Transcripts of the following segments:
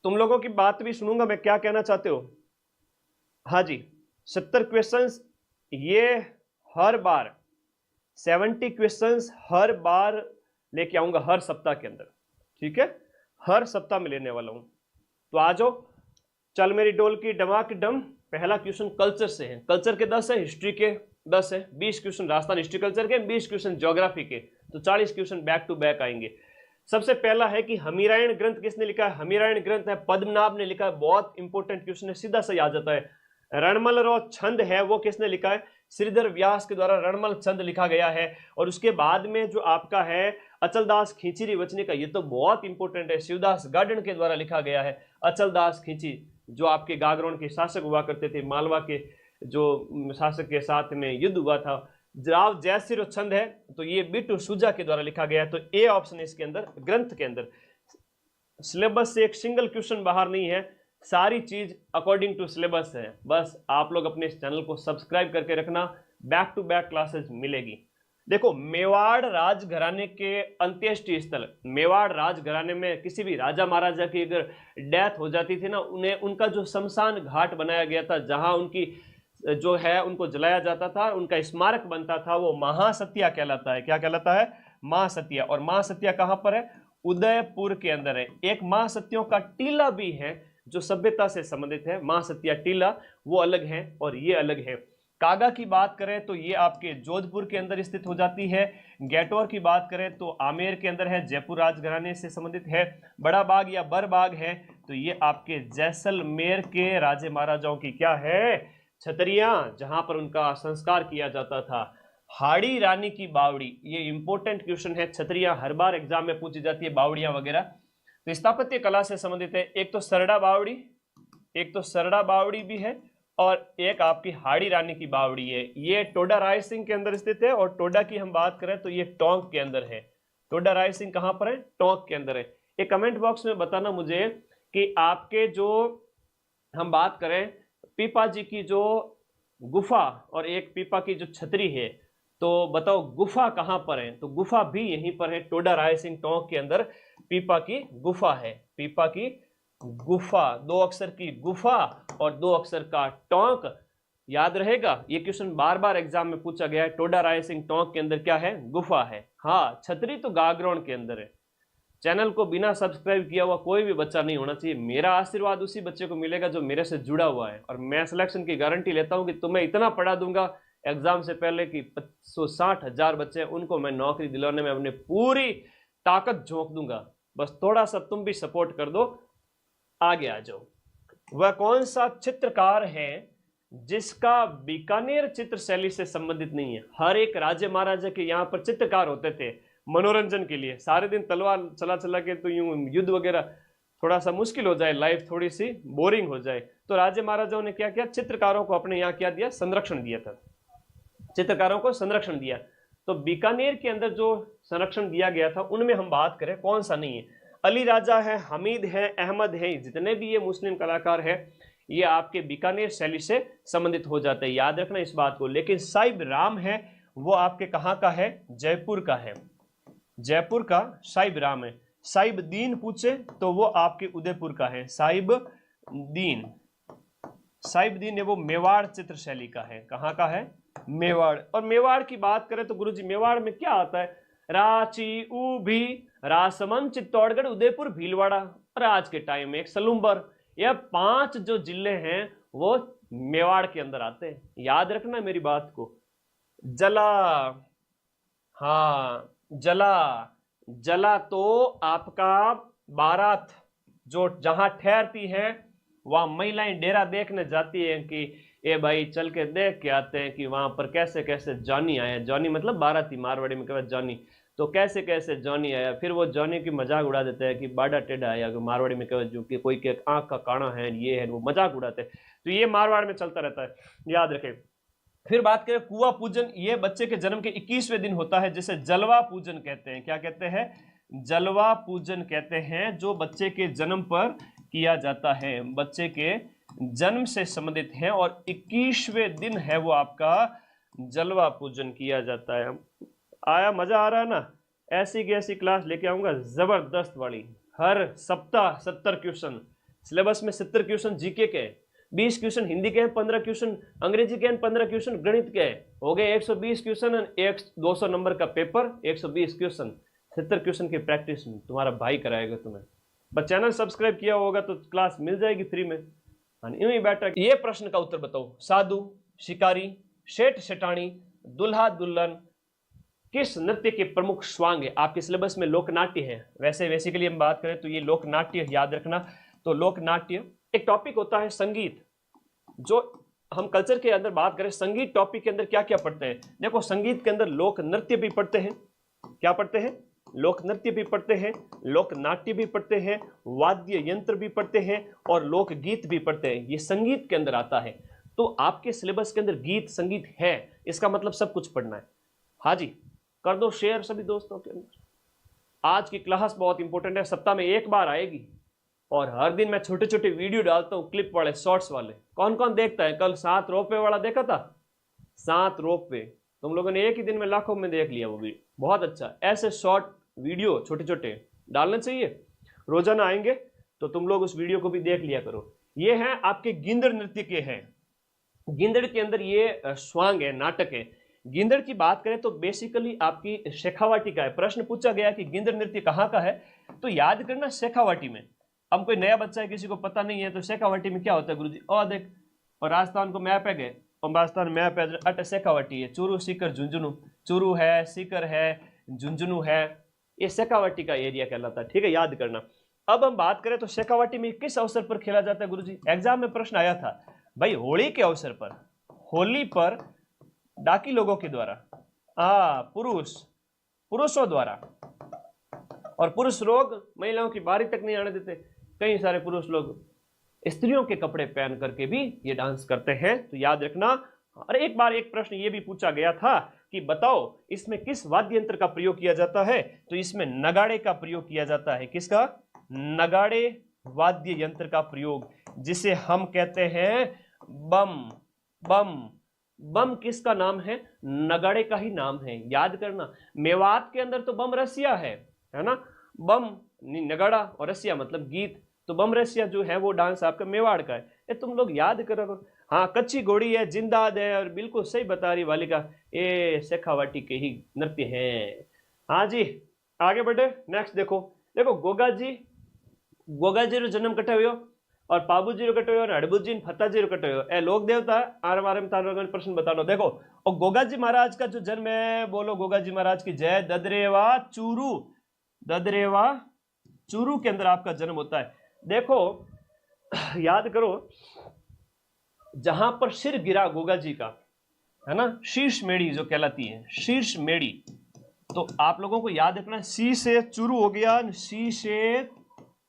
तुम लोगों की बात भी सुनूंगा मैं, क्या कहना चाहते हो। हाँ जी, 70 क्वेश्चंस, ये हर बार 70 क्वेश्चंस हर बार लेके आऊंगा हर सप्ताह के अंदर, ठीक है, हर सप्ताह में लेने वाला हूं। तो आ जाओ, चल मेरी डोल की डमाकडम। पहला क्वेश्चन कल्चर से है, कल्चर के 10 है, हिस्ट्री के 10 है, 20 क्वेश्चन राजस्थान हिस्ट्री कल्चर के, 20 क्वेश्चन ज्योग्राफी के, तो 40 क्वेश्चन बैक टू बैक आएंगे। सबसे पहला है कि हमीरायण ग्रंथ किसने लिखा है। हमीरायण ग्रंथ है पद्मनाभ ने लिखा है, बहुत इंपॉर्टेंट क्वेश्चन है, सीधा सही आ जाता है। रणमल रो छंद है वो किसने लिखा है, श्रीधर व्यास के द्वारा रणमल छंद लिखा गया है। और उसके बाद में जो आपका है अचलदास खींची वचने का, ये तो बहुत इंपॉर्टेंट है, शिवदास गार्डन के द्वारा लिखा गया है। अचलदास खींची जो आपके गागरोन के शासक हुआ करते थे, मालवा के जो शासक के साथ में युद्ध हुआ था, राव जयसिंह छंद है, तो ये बिट्टू सुजा के द्वारा लिखा गया है। तो ए ऑप्शन है इसके अंदर, ग्रंथ के अंदर। सिलेबस से एक सिंगल क्वेश्चन बाहर नहीं है, सारी चीज अकॉर्डिंग टू सिलेबस है। बस आप लोग अपने इस चैनल को सब्सक्राइब करके रखना, बैक टू बैक क्लासेस मिलेगी। देखो, मेवाड़ राजघराने के अंत्येष्टि स्थल, मेवाड़ राजघराने में किसी भी राजा महाराजा की अगर डेथ हो जाती थी ना, उन्हें उनका जो शमशान घाट बनाया गया था, जहां उनकी जो है उनको जलाया जाता था, उनका स्मारक बनता था, वो महासतिया कहलाता है। क्या कहलाता है, महासतिया। और महासतिया कहां पर है, उदयपुर के अंदर है। एक महासतियों का टीला भी है जो सभ्यता से संबंधित है, महासतिया टीला, वो अलग है और ये अलग है। कागा की बात करें तो ये आपके जोधपुर के अंदर स्थित हो जाती है। गैटोर की बात करें तो आमेर के अंदर है, जयपुर राजघराने से संबंधित है। बड़ा बाग या बरबाग है तो ये आपके जैसलमेर के राजे महाराजाओं की क्या है, छतरियां, जहां पर उनका संस्कार किया जाता था। हाड़ी रानी की बावड़ी, ये इंपॉर्टेंट क्वेश्चन है, छतरियां हर बार एग्जाम में पूछी जाती है, बावड़ियां वगैरह। तो स्थापत्य कला से संबंधित है, एक तो सरड़ा बावड़ी, एक तो सरड़ा बावड़ी भी है, और एक आपकी हाड़ी रानी की बावड़ी है। ये टोडा राय सिंह के अंदर स्थित है, और टोडा की हम बात करें तो ये टोंक के अंदर है। टोडा राय सिंह कहां पर है, टोंक के अंदर है। एक कमेंट बॉक्स में बताना मुझे कि आपके जो हम बात करें पीपा जी की जो गुफा और एक पीपा की जो छतरी है, तो बताओ गुफा कहां पर है। तो गुफा भी यहीं पर है, टोडा राय सिंह टोंक के अंदर पीपा की गुफा है। पीपा की गुफा, 2 अक्षर की गुफा और 2 अक्षर का टोंक, याद रहेगा। ये क्वेश्चन बार बार एग्जाम में पूछा गया है। टोडा राय सिंह टोंक के अंदर क्या है, गुफा है। हाँ, छतरी तो गागरोन के अंदर है। चैनल को बिना सब्सक्राइब किया हुआ कोई भी बच्चा नहीं होना चाहिए। मेरा आशीर्वाद उसी बच्चे को मिलेगा जो मेरे से जुड़ा हुआ है, और मैं सिलेक्शन की गारंटी लेता हूं कि तुम्हें इतना पढ़ा दूंगा एग्जाम से पहले कि 160,000 बच्चे हैं, उनको मैं नौकरी दिलाने में अपनी पूरी ताकत झोंक दूंगा। बस थोड़ा सा तुम भी सपोर्ट कर दो, आगे आ जाओ। वह कौन सा चित्रकार है जिसका बीकानेर चित्र शैली से संबंधित नहीं है। हर एक राजे महाराजा के यहाँ पर चित्रकार होते थे मनोरंजन के लिए, सारे दिन तलवार चला चला के तो यूं युद्ध वगैरह थोड़ा सा मुश्किल हो जाए, लाइफ थोड़ी सी बोरिंग हो जाए, तो राजे महाराजाओं ने क्या किया, चित्रकारों को अपने यहाँ क्या दिया, संरक्षण दिया था, चित्रकारों को संरक्षण दिया। तो बीकानेर के अंदर जो संरक्षण दिया गया था उनमें हम बात करें कौन सा नहीं है, अली राजा है, हमीद है, अहमद है, जितने भी ये मुस्लिम कलाकार है ये आपके बीकानेर शैली से संबंधित हो जाते हैं, याद रखना इस बात को। लेकिन साहिब राम है वो आपके कहाँ का है, जयपुर का है, जयपुर का साहिब राम है। साहिब दीन पूछे तो वो आपके उदयपुर का है, साहिब दीन, साहिब दीन है वो मेवाड़ चित्र शैली का है, कहाँ का है, मेवाड़। और मेवाड़ की बात करें तो गुरुजी मेवाड़ में क्या आता है, रांची, ऊभी, राजसमंद, चित्तौड़गढ़, उदयपुर, भीलवाड़ा और आज के टाइम में एक सलूम्बर, यह 5 जो जिले हैं वो मेवाड़ के अंदर आते हैं, याद रखना मेरी बात को। जला, हाँ जला, जला तो आपका बारात जो जहां ठहरती है वहां महिलाएं डेरा देखने जाती हैं कि ए भाई चल के देख के आते हैं कि वहां पर कैसे कैसे जॉनी आया, जॉनी मतलब बाराती, मारवाड़ी में कहते जॉनी, तो कैसे कैसे जॉनी आया, फिर वो जॉनी की मजाक उड़ा देते हैं कि बाड़ा टेढ़ा आया, मारवाड़ी में कहते जो कि कोई के आंख का काना है, ये है, वो मजाक उड़ाते हैं। तो ये मारवाड़ में चलता रहता है, याद रखें। फिर बात करें कुआ पूजन, ये बच्चे के जन्म के 21वें दिन होता है, जिसे जलवा पूजन कहते हैं। क्या कहते हैं, जलवा पूजन कहते हैं, जो बच्चे के जन्म पर किया जाता है, बच्चे के जन्म से संबंधित है, और 21वें दिन है वो आपका जलवा पूजन किया जाता है। आया, मजा आ रहा है ना, ऐसी की ऐसी क्लास लेके आऊंगा जबरदस्त वाली, हर सप्ताह 70 क्वेश्चन, सिलेबस में 70 क्वेश्चन जीके के हैं, 20 क्वेश्चन हिंदी के हैं, 15 क्वेश्चन अंग्रेजी के हैं, 15 क्वेश्चन गणित के हैं, हो गए 120 क्वेश्चन, 200 नंबर का पेपर, 120 क्वेश्चन, 70 क्वेश्चन की प्रैक्टिस तुम्हारा भाई कराएगा तुम्हें। बस चैनल सब्सक्राइब किया होगा तो क्लास मिल जाएगी फ्री में। यूं ही बैठा ये प्रश्न का उत्तर बताओ, साधु, शिकारी, शेठ शेठानी, दुल्हा दुल्हन किस नृत्य के प्रमुख स्वांग है? आपके सिलेबस में लोकनाट्य है। वैसे बेसिकली हम बात करें तो ये लोकनाट्य याद रखना। तो लोकनाट्य एक टॉपिक होता है संगीत, जो हम कल्चर के अंदर बात करें संगीत टॉपिक के अंदर क्या क्या पढ़ते हैं। देखो संगीत के अंदर लोक नृत्य भी पढ़ते हैं, क्या पढ़ते हैं? लोक नृत्य भी पढ़ते हैं, लोक नाट्य भी पढ़ते हैं, वाद्य यंत्र भी पढ़ते हैं और लोक गीत भी पढ़ते हैं। ये संगीत के अंदर आता है। तो आपके सिलेबस के अंदर गीत संगीत है, इसका मतलब सब कुछ पढ़ना है। हाँ जी, कर दो शेयर सभी दोस्तों के अंदर। आज की क्लास बहुत इंपॉर्टेंट है, सप्ताह में एक बार आएगी और हर दिन मैं छोटे छोटे वीडियो डालता हूँ, क्लिप वाले, शॉर्ट्स वाले। कौन कौन देखता है? कल 7 रोपवे वाला देखा था? 7 रोपवे तुम लोगों ने एक ही दिन में लाखों में देख लिया वो भी, बहुत अच्छा। ऐसे शॉर्ट वीडियो छोटे छोटे डालने चाहिए, रोजाना आएंगे तो तुम लोग उस वीडियो को भी देख लिया करो। ये हैं आपके गिंदड़ नृत्य के हैं। गिंदड़ के अंदर ये स्वांग है, नाटक है। गिंदड़ की बात करें तो बेसिकली आपकी शेखावाटी का है। प्रश्न पूछा गया कि गिंदड़ नृत्य कहाँ का है, तो याद करना शेखावाटी में। अब कोई नया बच्चा है, किसी को पता नहीं है, तो शेखावाटी में क्या होता है गुरुजी? और देख, और राजस्थान को मैप है गए, और राजस्थान मैप है अट शेखावाटी है, चूरू सीकर झुंझुनू, चूरू है, सीकर है, झुंझुनू है, ये शेखावाटी का एरिया कहलाता है। ठीक है, याद करना। अब हम बात करें तो शेखावाटी में किस अवसर पर खेला जाता है गुरुजी? एग्जाम में प्रश्न आया था भाई, होली के अवसर पर, होली पर डाकी लोगों के द्वारा, पुरुषों द्वारा, और पुरुष लोग महिलाओं की बारी तक नहीं आने देते। कई सारे पुरुष लोग स्त्रियों के कपड़े पहन करके भी ये डांस करते हैं, तो याद रखना। और एक बार एक प्रश्न ये भी पूछा गया था कि बताओ इसमें किस वाद्य यंत्र का प्रयोग किया जाता है? तो इसमें नगाड़े का प्रयोग किया जाता है। किसका? नगाड़े वाद्य यंत्र का प्रयोग, जिसे हम कहते हैं बम। बम, बम किसका नाम है? नगाड़े का ही नाम है, याद करना। मेवात के अंदर तो बम रसिया है ना? बम नगाड़ा और रसिया मतलब गीत, तो बम रसिया जो है वो डांस आपका मेवाड़ का है। ये तुम लोग याद करो। हाँ, कच्ची घोड़ी है, जिंदाद है, और बिल्कुल सही बता रही वालिका, ये शेखावाटी के ही नृत्य हैं। हाँ जी, आगे बढ़े। नेक्स्ट देखो, गोगा जी रो जन्म कटे हुए और पाबूजी रो कटे हुए और हड़बूजी फताजी रो कटे हुए। ए लोक देवता आर बारे में तार प्रश्न बता लो। देखो, और गोगा जी महाराज का जो जन्म है, बोलो गोगा जी महाराज की जय। ददरेवा चूरू के अंदर आपका जन्म होता है। देखो याद करो, जहां पर सिर गिरा गोगा जी का, है ना, शीर्ष मेड़ी जो कहलाती है, शीर्ष मेड़ी, तो आप लोगों को याद रखना, सी से चूरू हो गया, सी से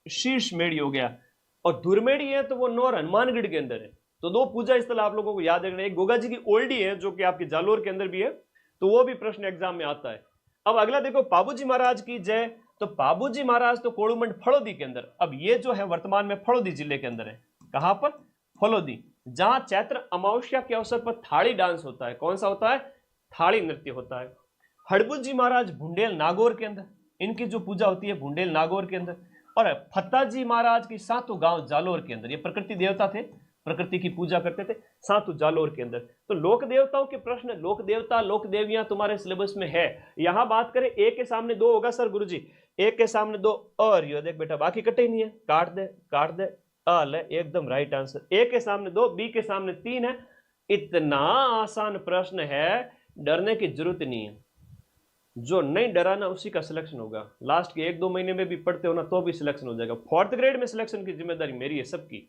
शीर्ष मेड़ी हो गया, और धुरमेड़ी है तो वो नौर हनुमानगढ़ के अंदर है। तो 2 पूजा स्थल आप लोगों को याद रखना। एक गोगा जी की ओल्डी है जो कि आपकी जालोर के अंदर भी है, तो वो भी प्रश्न एग्जाम में आता है। अब अगला देखो, पाबूजी महाराज की जय। तो पाबूजी महाराज तो कोड़ूमंड फलोदी के अंदर, अब ये जो है वर्तमान में फलोदी जिले के अंदर है। कहां पर? फलोदी, जहां चैत्र अमावस्या के अवसर पर थाली डांस होता है। कौन सा होता है? थाली नृत्य होता है। हड़बुज जी महाराज भुंडेल नागौर के अंदर, इनकी जो पूजा होती है भुंडेल नागौर के अंदर। और फत्ताजी महाराज की सातों गांव जालोर के अंदर, ये प्रकृति देवता थे, प्रकृति की पूजा करते थे, सातों जालोर के अंदर। तो लोक देवताओं के प्रश्न, लोक देवता लोक देवियां तुम्हारे सिलेबस में है। यहां बात करें, एक के सामने 2 होगा सर गुरुजी, एक के सामने 2, और ये देख बेटा बाकी कटे ही नहीं है, काट दे अल है, एकदम राइट आंसर। ए के सामने 2, बी के सामने 3 है। इतना आसान प्रश्न है, डरने की जरूरत नहीं है। जो नहीं डरा ना उसी का सिलेक्शन होगा। लास्ट के 1-2 महीने में भी पढ़ते हो ना तो भी सिलेक्शन हो जाएगा। 4th ग्रेड में सिलेक्शन की जिम्मेदारी मेरी है सबकी।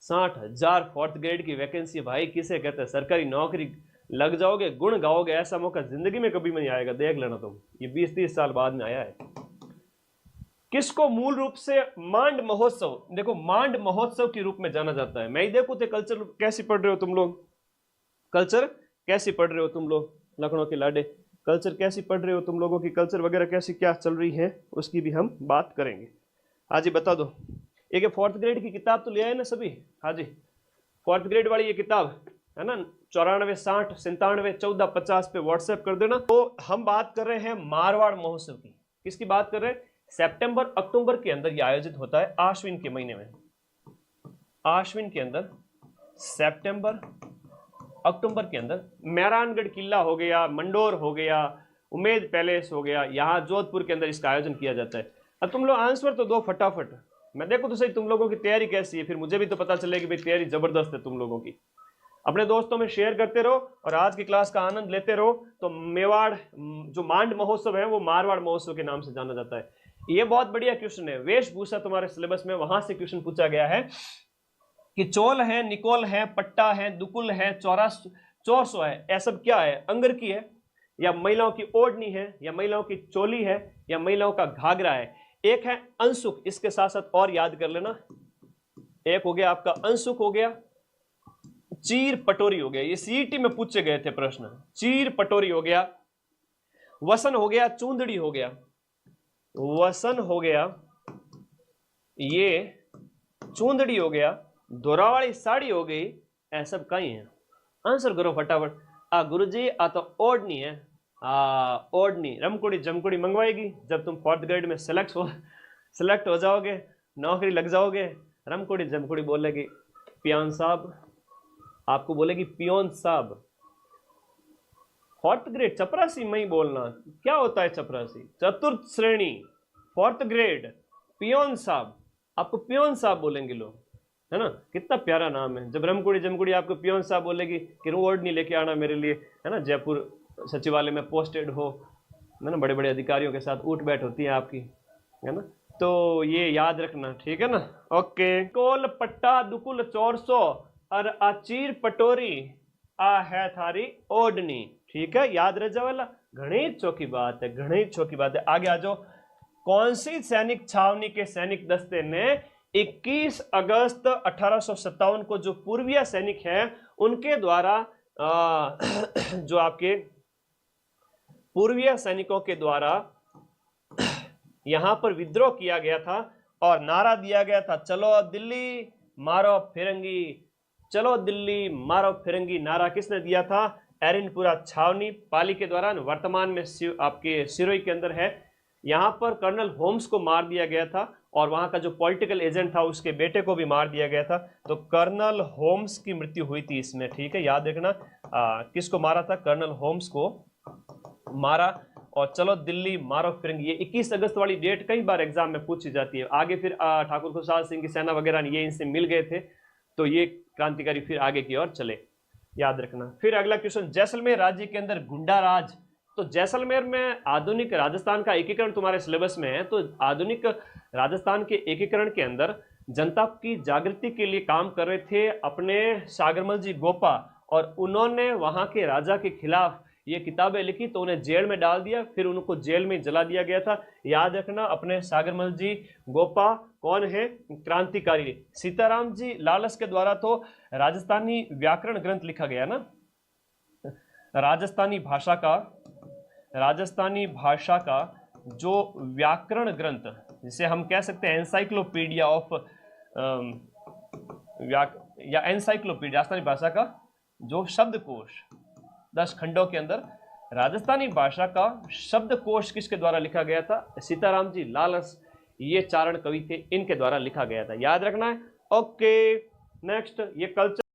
60,000 4th ग्रेड की वैकेंसी भाई, किसे कहते हैं? सरकारी नौकरी लग जाओगे, गुण गाओगे, ऐसा मौका जिंदगी में कभी नहीं आएगा, देख लेना तुम। ये 20-30 साल बाद में आया है। किसको मूल रूप से मांड महोत्सव, देखो मांड महोत्सव के रूप में जाना जाता है। मैं ही देखो थे कल्चर कैसे पढ़ रहे हो तुम लोग, कल्चर कैसे पढ़ रहे हो तुम लोग, लखनऊ के लाडे, कल्चर कैसी पढ़ रहे हो तुम लोगों की, कल्चर वगैरह कैसी क्या चल रही है उसकी भी हम बात करेंगे। हाँ जी बता दो, एक 4th ग्रेड की किताब तो ले आए ना सभी? हाँ जी, 4th ग्रेड वाली ये किताब है ना, 94 60 97 14 50 पे व्हाट्सएप कर देना। तो हम बात कर रहे हैं मारवाड़ महोत्सव की। किसकी बात कर रहे हैं? सितंबर अक्टूबर के अंदर ये आयोजित होता है, आश्विन के महीने में। आश्विन के अंदर, सितंबर अक्टूबर के अंदर मेहरानगढ़ किला हो गया, मंडोर हो गया, उमेद पैलेस हो गया, यहाँ जोधपुर के अंदर इसका आयोजन किया जाता है। अब तुम लोग आंसर तो दो फटाफट, मैं देखो तो सही तुम लोगों की तैयारी कैसी है, फिर मुझे भी तो पता चले कि भाई तैयारी जबरदस्त है तुम लोगों की। अपने दोस्तों में शेयर करते रहो और आज की क्लास का आनंद लेते रहो। तो मेवाड़ जो मांड महोत्सव है वो मारवाड़ महोत्सव के नाम से जाना जाता है। ये बहुत बढ़िया क्वेश्चन है, वेशभूषा तुम्हारे सिलेबस में वहां से क्वेश्चन पूछा गया है कि चोल है, निकोल है, पट्टा है, दुकुल है, चौरसो है, यह सब क्या है? अंगर की है, या महिलाओं की ओढ़नी है, या महिलाओं की चोली है, या महिलाओं का घाघरा है। एक है अंशुक, इसके साथ साथ और याद कर लेना, एक हो गया आपका अंशुक हो गया, चीर पटोरी हो गया, ये सीईटी में पूछे गए थे प्रश्न, चीर पटोरी हो गया, वसन हो गया, चूंदड़ी हो गया, वसन हो गया, ये चूंदड़ी हो गया, दोरावाली साड़ी हो गई, ऐसा सब कहीं है। आंसर करो फटाफट। गुरुजी आ तो ओढ़नी है, ओढ़नी रमकुड़ी जमकुड़ी मंगवाएगी जब तुम 4th ग्रेड में सिलेक्ट हो जाओगे, नौकरी लग जाओगे, रमकुड़ी जमकुड़ी बोलेगी पियान साहब, आपको बोलेगी पियोन साहब। 4th ग्रेड चपरासी में ही बोलना, क्या होता है चपरासी? चतुर्थ श्रेणी 4th ग्रेड पियोन साहब, आपको पियोन साहब बोलेंगे लोग, है ना? कितना प्यारा नाम है। जब रमकुड़ी जमकुड़ी आपको पियोन साहब बोलेगी कि ओढ़नी लेके आना मेरे लिए, है ना? जयपुर सचिवालय में पोस्टेड हो, है ना? बड़े बड़े अधिकारियों के साथ उठ बैठ होती है आपकी, है ना? तो ये याद रखना, ठीक है ना? ओके। कोल पट्टा दुकुल चौरसो और अचीर पटोरी आ है थारी ओढ़नी, ठीक है? याद रह जावेला, घनी चौकी बात है, घनी चौकी बात है। आगे आ जाओ। कौन सी सैनिक छावनी के सैनिक दस्ते ने 21 अगस्त 1857 को जो पूर्वीय सैनिक हैं उनके द्वारा जो आपके पूर्वीय सैनिकों के द्वारा यहां पर विद्रोह किया गया था और नारा दिया गया था, चलो दिल्ली मारो फिरंगी, चलो दिल्ली मारो फिरंगी। नारा किसने दिया था? एरिनपुरा छावनी पाली के दौरान, वर्तमान में आपके सिरोही के अंदर है। यहां पर कर्नल होम्स को मार दिया गया था और वहां का जो पॉलिटिकल एजेंट था उसके बेटे को भी मार दिया गया था। तो कर्नल होम्स की मृत्यु हुई थी इसमें, ठीक है? याद रखना किसको मारा था? कर्नल होम्स को मारा। और चलो दिल्ली मारो फिरंगी, ये 21 अगस्त वाली डेट कई बार एग्जाम में पूछी जाती है। आगे फिर ठाकुर खुशहाल सिंह की सेना वगैरह ये इनसे मिल गए थे, तो ये क्रांतिकारी फिर आगे की ओर चले, याद रखना। फिर अगला क्वेश्चन, जैसलमेर राज्य के अंदर गुंडा राज। तो जैसलमेर में आधुनिक राजस्थान का एकीकरण तुम्हारे सिलेबस में है। तो आधुनिक राजस्थान के एकीकरण के अंदर जनता की जागृति के लिए काम कर रहे थे अपने सागरमल जी गोपा, और उन्होंने वहां के राजा के खिलाफ ये किताबें लिखी, तो उन्हें जेल में डाल दिया, फिर उनको जेल में जला दिया गया था। याद रखना, अपने सागरमल जी गोपा कौन है? क्रांतिकारी। सीताराम जी लालस के द्वारा तो राजस्थानी व्याकरण ग्रंथ लिखा गया ना, राजस्थानी भाषा का जो व्याकरण ग्रंथ, जिसे हम कह सकते हैं एनसाइक्लोपीडिया ऑफ या एनसाइक्लोपीडिया, राजस्थानी भाषा का जो शब्दकोश 10 खंडों के अंदर राजस्थानी भाषा का शब्दकोश किसके द्वारा लिखा गया था? सीताराम जी लालस, ये चारण कवि थे, इनके द्वारा लिखा गया था, याद रखना है। ओके, नेक्स्ट, ये कल्चर